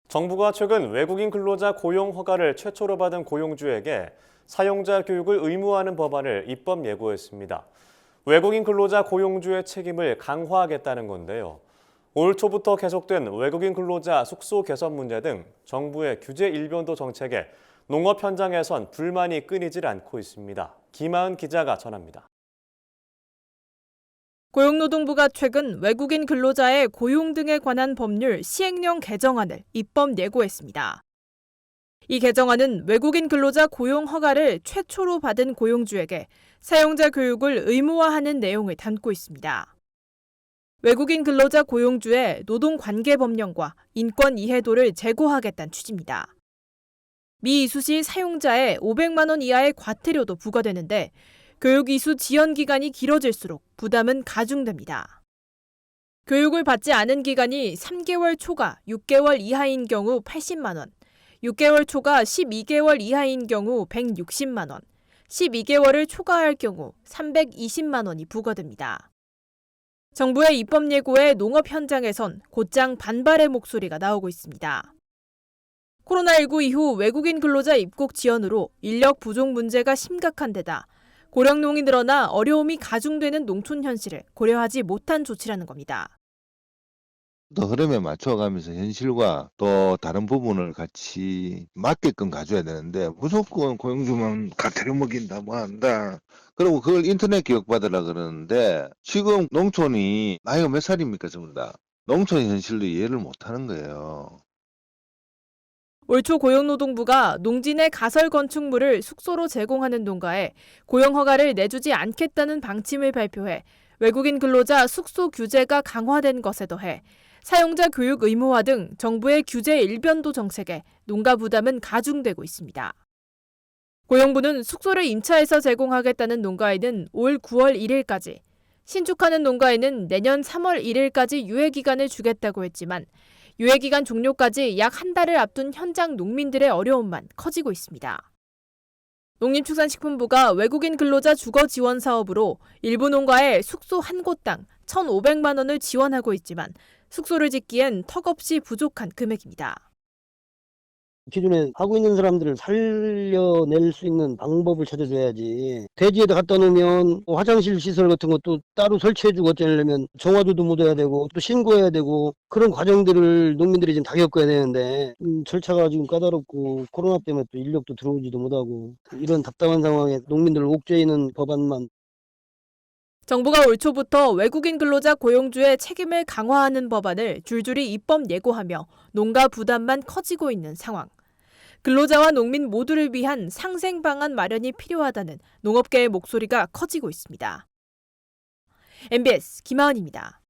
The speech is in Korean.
정부가 최근 외국인 근로자 고용 허가를 최초로 받은 고용주에게 사용자 교육을 의무화하는 법안을 입법 예고했습니다. 외국인 근로자 고용주의 책임을 강화하겠다는 건데요. 올 초부터 계속된 외국인 근로자 숙소 개선 문제 등 정부의 규제 일변도 정책에 농업 현장에선 불만이 끊이질 않고 있습니다. 김하은 기자가 전합니다. 고용노동부가 최근 외국인 근로자의 고용 등에 관한 법률 시행령 개정안을 입법 예고했습니다. 이 개정안은 외국인 근로자 고용 허가를 최초로 받은 고용주에게 사용자 교육을 의무화하는 내용을 담고 있습니다. 외국인 근로자 고용주의 노동관계법령과 인권 이해도를 제고하겠다는 취지입니다. 미 이수 시 사용자의 500만 원 이하의 과태료도 부과되는데 교육 이수 지연 기간이 길어질수록 부담은 가중됩니다. 교육을 받지 않은 기간이 3개월 초과 6개월 이하인 경우 80만 원, 6개월 초과 12개월 이하인 경우 160만 원, 12개월을 초과할 경우 320만 원이 부과됩니다. 정부의 입법 예고에 농업 현장에선 곧장 반발의 목소리가 나오고 있습니다. 코로나19 이후 외국인 근로자 입국 지연으로 인력 부족 문제가 심각한 데다 고령농이 늘어나 어려움이 가중되는 농촌 현실을 고려하지 못한 조치라는 겁니다. 또 흐름에 맞춰가면서 현실과 또 다른 부분을 같이 맞게끔 가져야 되는데 무조건 고용주만 과태료 먹인다 뭐 한다. 그리고 그걸 인터넷 교육받으라 그러는데 지금 농촌이 나이가 몇 살입니까 전부 다. 농촌 현실도 이해를 못하는 거예요. 올 초 고용노동부가 농진의 가설 건축물을 숙소로 제공하는 농가에 고용 허가를 내주지 않겠다는 방침을 발표해 외국인 근로자 숙소 규제가 강화된 것에 더해 사용자 교육 의무화 등 정부의 규제 일변도 정책에 농가 부담은 가중되고 있습니다. 고용부는 숙소를 임차해서 제공하겠다는 농가에는 올 9월 1일까지, 신축하는 농가에는 내년 3월 1일까지 유예기간을 주겠다고 했지만 유예기간 종료까지 약 한 달을 앞둔 현장 농민들의 어려움만 커지고 있습니다. 농림축산식품부가 외국인 근로자 주거 지원 사업으로 일부 농가에 숙소 한 곳당 1,500만 원을 지원하고 있지만 숙소를 짓기엔 턱없이 부족한 금액입니다. 기존에 하고 있는 사람들을 살려낼 수 있는 방법을 찾아줘야지. 대지에다 갖다 놓으면 화장실 시설 같은 것도 따로 설치해주고 어쩌려면 정화조도 묻어야 되고 또 신고해야 되고 그런 과정들을 농민들이 지금 다 겪어야 되는데 절차가 지금 까다롭고 코로나 때문에 또 인력도 들어오지도 못하고 이런 답답한 상황에 농민들을 옥죄이는 법안만. 정부가 올 초부터 외국인 근로자 고용주의 책임을 강화하는 법안을 줄줄이 입법 예고하며 농가 부담만 커지고 있는 상황. 근로자와 농민 모두를 위한 상생 방안 마련이 필요하다는 농업계의 목소리가 커지고 있습니다. MBS 김하은입니다.